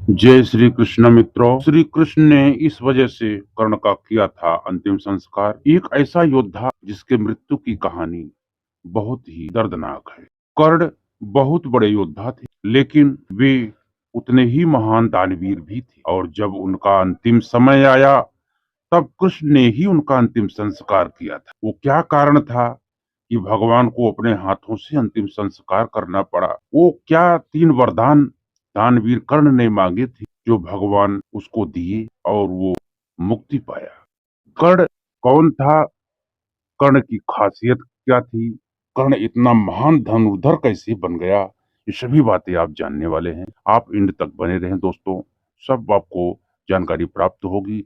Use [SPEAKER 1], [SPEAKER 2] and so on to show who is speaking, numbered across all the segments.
[SPEAKER 1] जय श्री कृष्ण मित्रों। श्री कृष्ण ने इस वजह से कर्ण का किया था अंतिम संस्कार। एक ऐसा योद्धा जिसके मृत्यु की कहानी बहुत ही दर्दनाक है। कर्ण बहुत बड़े योद्धा थे, लेकिन वे उतने ही महान दानवीर भी थे। और जब उनका अंतिम समय आया, तब कृष्ण ने ही उनका अंतिम संस्कार किया था। वो क्या कारण था कि भगवान को अपने हाथों से अंतिम संस्कार करना पड़ा? वो क्या 3 वरदान दानवीर कर्ण ने मांगे थे, जो भगवान उसको दिए और वो मुक्ति पाया? कर्ण कौन था? कर्ण की खासियत क्या थी? कर्ण इतना महान धनुर्धर कैसे बन गया? ये सभी बातें आप जानने वाले हैं। आप एंड तक बने रहें दोस्तों, सब आपको जानकारी प्राप्त होगी।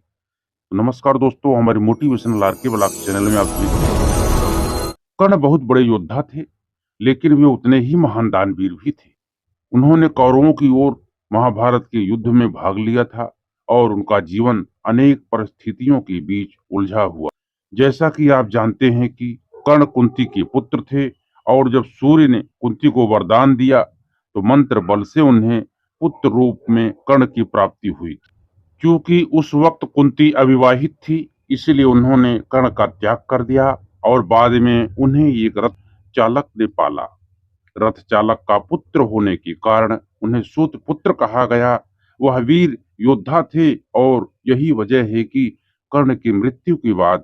[SPEAKER 1] नमस्कार दोस्तों, हमारे मोटिवेशनल आरके ब्लॉग चैनल में आप सभी का स्वागत है। कर्ण बहुत बड़े योद्धा थे, लेकिन वे उतने ही महान दानवीर भी थे। उन्होंने कौरवों की ओर महाभारत के युद्ध में भाग लिया था और उनका जीवन अनेक परिस्थितियों के बीच उलझा हुआ। जैसा कि आप जानते हैं कि कर्ण कुंती के पुत्र थे, और जब सूर्य ने कुंती को वरदान दिया, तो मंत्र बल से उन्हें पुत्र रूप में कर्ण की प्राप्ति हुई। क्योंकि उस वक्त कुंती अविवाहित थी, इसलिए उन्होंने कर्ण का त्याग कर दिया और बाद में उन्हें एक रथ चालक ने पाला। रथ चालक का पुत्र होने के कारण उन्हें सूत पुत्र कहा गया। वह वीर योद्धा थे, और यही वजह है कि कर्ण की मृत्यु के बाद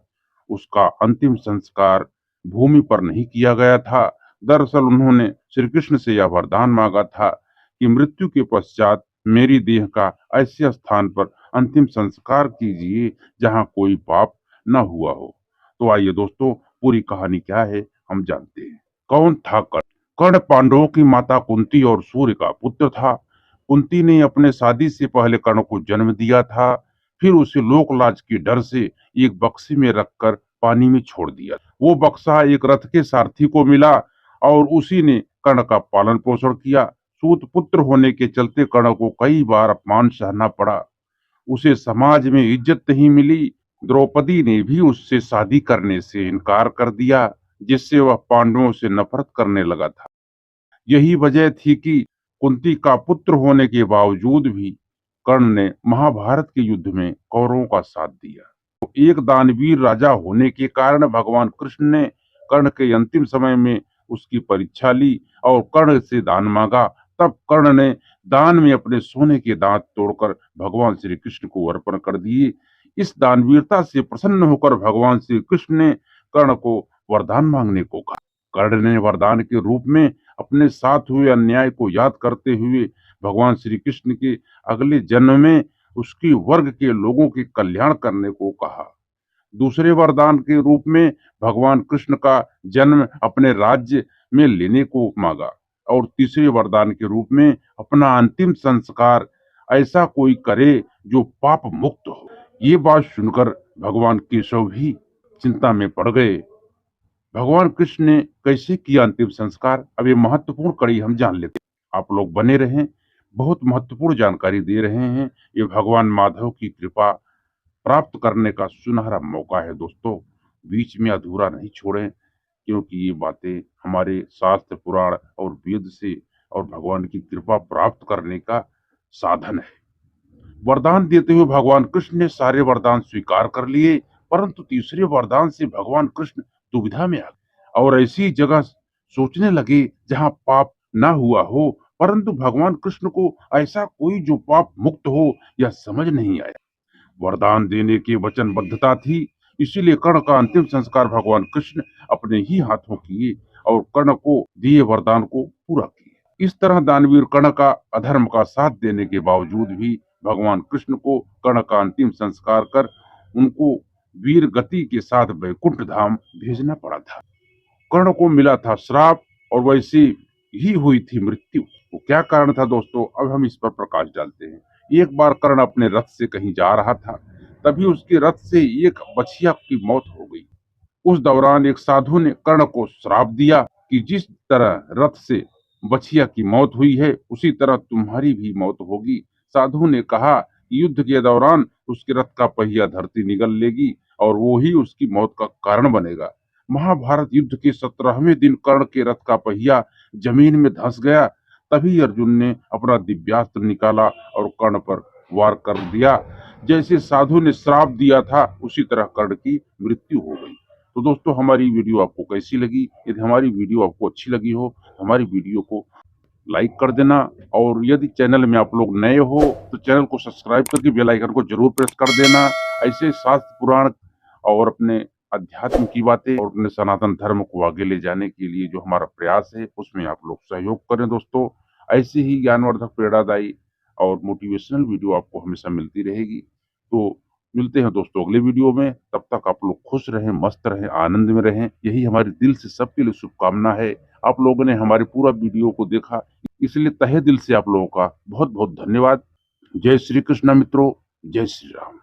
[SPEAKER 1] उसका अंतिम संस्कार भूमि पर नहीं किया गया था। दरअसल उन्होंने श्री कृष्ण से यह वरदान मांगा था कि मृत्यु के पश्चात मेरी देह का ऐसे स्थान पर अंतिम संस्कार कीजिए जहां कोई पाप न हुआ हो। तो आइए दोस्तों, पूरी कहानी क्या है हम जानते हैं। कौन था कर्ण? कर्ण पांडवों की माता कुंती और सूर्य का पुत्र था। कुंती ने अपने शादी से पहले कर्ण को जन्म दिया था, फिर उसे लोकलाज के डर से एक बक्से में रखकर पानी में छोड़ दिया। वो बक्सा एक रथ के सारथी को मिला, और उसी ने कर्ण का पालन पोषण किया। सूत पुत्र होने के चलते कर्ण को कई बार अपमान सहना पड़ा। उसे समाज में इज्जत नहीं मिली। द्रौपदी ने भी उससे शादी करने से इनकार कर दिया, जिससे वह पांडवों से नफरत करने लगा था। यही वजह थी कि कुंती का पुत्र होने के बावजूद भी कर्ण ने महाभारत के युद्ध में कौरवों का साथ दिया। तो एक दानवीर राजा होने के कारण भगवान कृष्ण ने कर्ण के अंतिम समय में उसकी परीक्षा ली और कर्ण से दान मांगा। तब कर्ण ने दान में अपने सोने के दांत तोड़कर भगवान श्री कृष्ण को अर्पण कर दिए। इस दानवीरता से प्रसन्न होकर भगवान श्री कृष्ण ने कर्ण को वरदान मांगने को कहा। कर्ण ने वरदान के रूप में अपने साथ हुए अन्याय को याद करते हुए भगवान श्री कृष्ण के अगले जन्म में उसकी वर्ग के लोगों के कल्याण करने को कहा। दूसरे वरदान के रूप में भगवान कृष्ण का जन्म अपने राज्य में लेने को मांगा, और तीसरे वरदान के रूप में अपना अंतिम संस्कार ऐसा कोई करे जो पाप मुक्त हो। ये बात सुनकर भगवान केशव भी चिंता में पड़ गए। भगवान कृष्ण ने कैसे किया अंतिम संस्कार, अब ये महत्वपूर्ण कड़ी हम जान लेते हैं। आप लोग बने रहें, बहुत महत्वपूर्ण जानकारी दे रहे हैं। ये भगवान माधव की कृपा प्राप्त करने का सुनहरा मौका है दोस्तों, बीच में अधूरा नहीं छोड़ें, क्योंकि ये बातें हमारे शास्त्र पुराण और वेद से और भगवान की कृपा प्राप्त करने का साधन है। वरदान देते हुए भगवान कृष्ण ने सारे वरदान स्वीकार कर लिए, परंतु तीसरे वरदान से भगवान कृष्ण दुविधा में आ गए और ऐसी जगह सोचने लगे जहां पाप ना हुआ हो। परंतु भगवान कृष्ण को ऐसा कोई जो पाप मुक्त हो यह समझ नहीं आया। वरदान देने की वचनबद्धता थी, इसीलिए कर्ण का अंतिम संस्कार भगवान कृष्ण अपने ही हाथों किए और कर्ण को दिए वरदान को पूरा किए। इस तरह दानवीर कर्ण का अधर्म का साथ देने के बावजूद भी भगवान कृष्ण को कर्ण का अंतिम संस्कार कर उनको वीर गति के साथ वैकुंठ धाम भेजना पड़ा था। कर्ण को मिला था श्राप, और वैसी ही हुई थी मृत्यु। वो क्या कारण था दोस्तों, अब हम इस पर प्रकाश डालते हैं। एक बार कर्ण अपने रथ से कहीं जा रहा था, तभी उसके रथ से एक बछिया की मौत हो गई। उस दौरान एक साधु ने कर्ण को श्राप दिया कि जिस तरह रथ से बछिया की मौत हुई है, उसी तरह तुम्हारी भी मौत होगी। साधु ने कहा कि युद्ध के दौरान उसके रथ का पहिया धरती निगल लेगी और वो ही उसकी मौत का कारण बनेगा। महाभारत युद्ध के 17वें दिन कर्ण के रथ का पहिया जमीन में धंस गया। तभी अर्जुन ने अपना दिव्यास्त्र निकाला और कर्ण पर वार कर दिया। जैसे साधु ने श्राप दिया था उसी तरह कर्ण की मृत्यु हो गई। तो दोस्तों, हमारी वीडियो आपको कैसी लगी? यदि हमारी वीडियो आपको अच्छी लगी हो तो हमारी वीडियो को लाइक कर देना, और यदि चैनल में आप लोग नए हो तो चैनल को सब्सक्राइब करके बेल आइकन को जरूर प्रेस कर देना। ऐसे शास्त्र पुराण और अपने अध्यात्म की बातें और अपने सनातन धर्म को आगे ले जाने के लिए जो हमारा प्रयास है उसमें आप लोग सहयोग करें दोस्तों। ऐसे ही ज्ञानवर्धक, प्रेरणादायी और मोटिवेशनल वीडियो आपको हमेशा मिलती रहेगी। तो मिलते हैं दोस्तों अगले वीडियो में। तब तक आप लोग खुश रहें, मस्त रहें, आनंद में रहें, यही हमारी दिल से सबके लिए शुभकामना है। आप लोगों ने हमारे पूरा वीडियो को देखा, इसलिए तहे दिल से आप लोगों का बहुत बहुत धन्यवाद। जय श्री कृष्ण मित्रों, जय श्री राम।